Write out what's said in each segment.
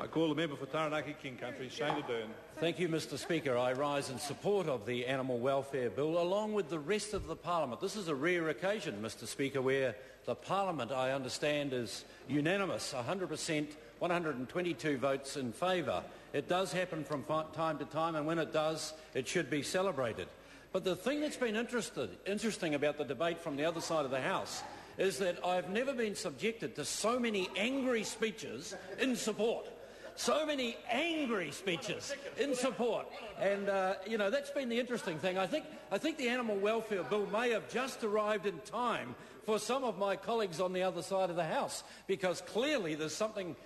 I call the member for Taranaki King Country, Shane Ardern. Thank you, Mr Speaker. I rise in support of the Animal Welfare Bill along with the rest of the Parliament. This is a rare occasion, Mr Speaker, where the Parliament, I understand, is unanimous, 100%, 122 votes in favour. It does happen from time to time, and when it does, it should be celebrated. But the thing that's been interesting about the debate from the other side of the House is that I've never been subjected to so many angry speeches in support. So many angry speeches in support. And, that's been the interesting thing. I think the Animal Welfare Bill may have just arrived in time for some of my colleagues on the other side of the House, because clearly there's something,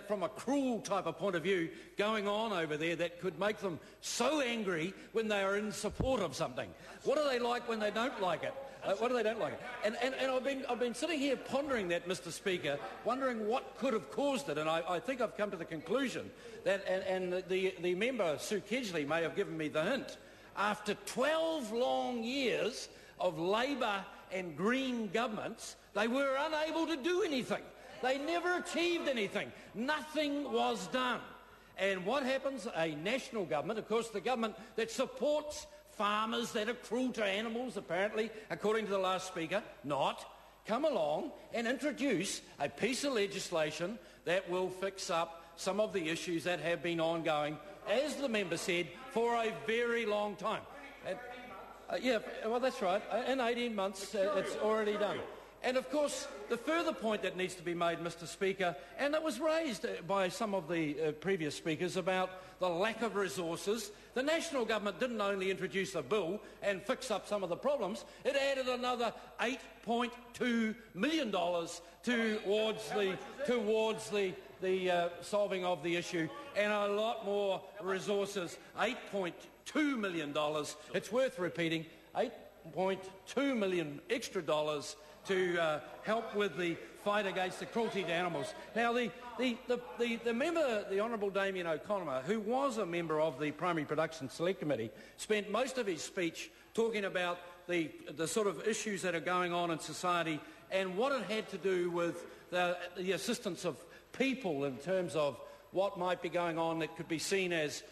from a cruel type of point of view, going on over there that could make them so angry when they are in support of something. What are they like when they don't like it? What do they don't like it? And I've been sitting here pondering that, Mr Speaker, wondering what could have caused it, and I think I've come to the conclusion that, and the member, Sue Kedgley, may have given me the hint, after 12 long years of Labor and Green governments, they were unable to do anything. They never achieved anything. Nothing was done. And what happens? A national government, of course, the government that supports farmers that are cruel to animals, apparently, according to the last speaker, come along and introduce a piece of legislation that will fix up some of the issues that have been ongoing, as the member said, for a very long time. That's right. In 18 months, it's already done. And, of course, the further point that needs to be made, Mr Speaker, and it was raised by some of the previous speakers about the lack of resources. The national government didn't only introduce a bill and fix up some of the problems, it added another $8.2 million towards the solving of the issue, and a lot more resources, $8.2 million. It's worth repeating, $8.2 million extra dollars to help with the fight against the cruelty to animals. Now, the member, the Honourable Damien O'Connor, who was a member of the Primary Production Select Committee, spent most of his speech talking about the sort of issues that are going on in society and what it had to do with the assistance of people in terms of what might be going on that could be seen as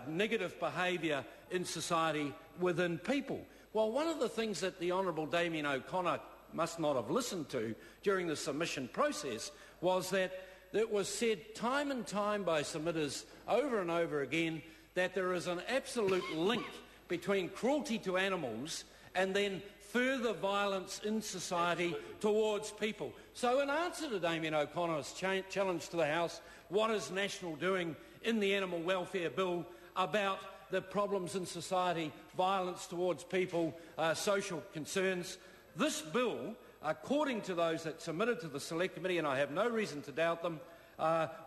negative behaviour in society within people. Well, one of the things that the Honourable Damien O'Connor must not have listened to during the submission process was that it was said time and time by submitters over and over again that there is an absolute link between cruelty to animals and then further violence in society towards people. So in answer to Damien O'Connor's challenge to the House, what is National doing in the Animal Welfare Bill about the problems in society, violence towards people, social concerns? This bill, according to those that submitted to the Select Committee, and I have no reason to doubt them,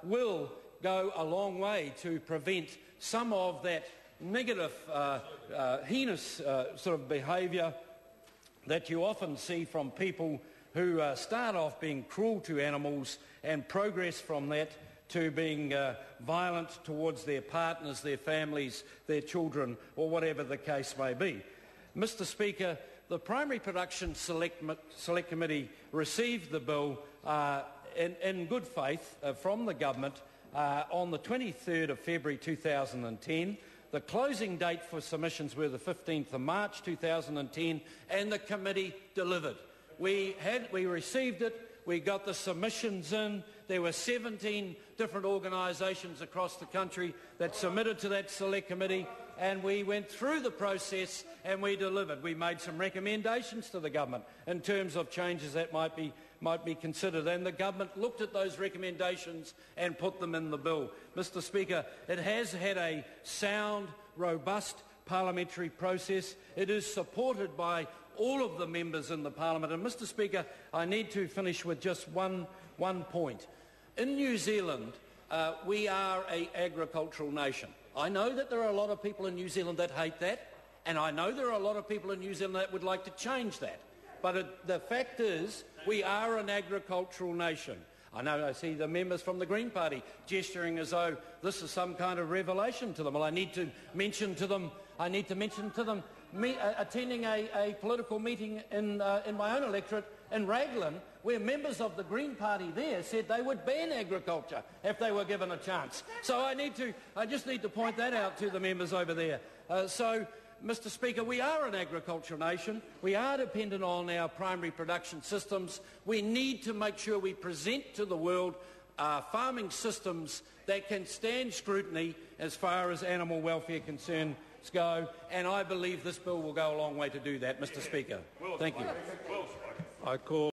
will go a long way to prevent some of that negative, heinous sort of behaviour that you often see from people who start off being cruel to animals and progress from that to being violent towards their partners, their families, their children, or whatever the case may be. Mr Speaker, the Primary Production Select Committee received the bill in good faith from the government on the 23rd of February 2010. The closing date for submissions were the 15th of March 2010, and the committee delivered. We received it. We got the submissions in. There were 17 different organisations across the country that submitted to that Select Committee, and we went through the process and we delivered. We made some recommendations to the government in terms of changes that might be considered, and the government looked at those recommendations and put them in the bill. Mr Speaker, it has had a sound, robust parliamentary process. It is supported by all of the members in the Parliament. And Mr Speaker, I need to finish with just one point. In New Zealand, we are an agricultural nation. I know that there are a lot of people in New Zealand that hate that, and I know there are a lot of people in New Zealand that would like to change that. But the fact is, we are an agricultural nation. I see the members from the Green Party gesturing as though this is some kind of revelation to them. Well, I need to mention to them attending a political meeting in my own electorate in Raglan, where members of the Green Party there said they would ban agriculture if they were given a chance. So I just need to point that out to the members over there. So, Mr. Speaker, we are an agricultural nation. We are dependent on our primary production systems. We need to make sure we present to the world farming systems that can stand scrutiny as far as animal welfare concerns go, and I believe this bill will go a long way to do that, Mr. Speaker. Thank you. I call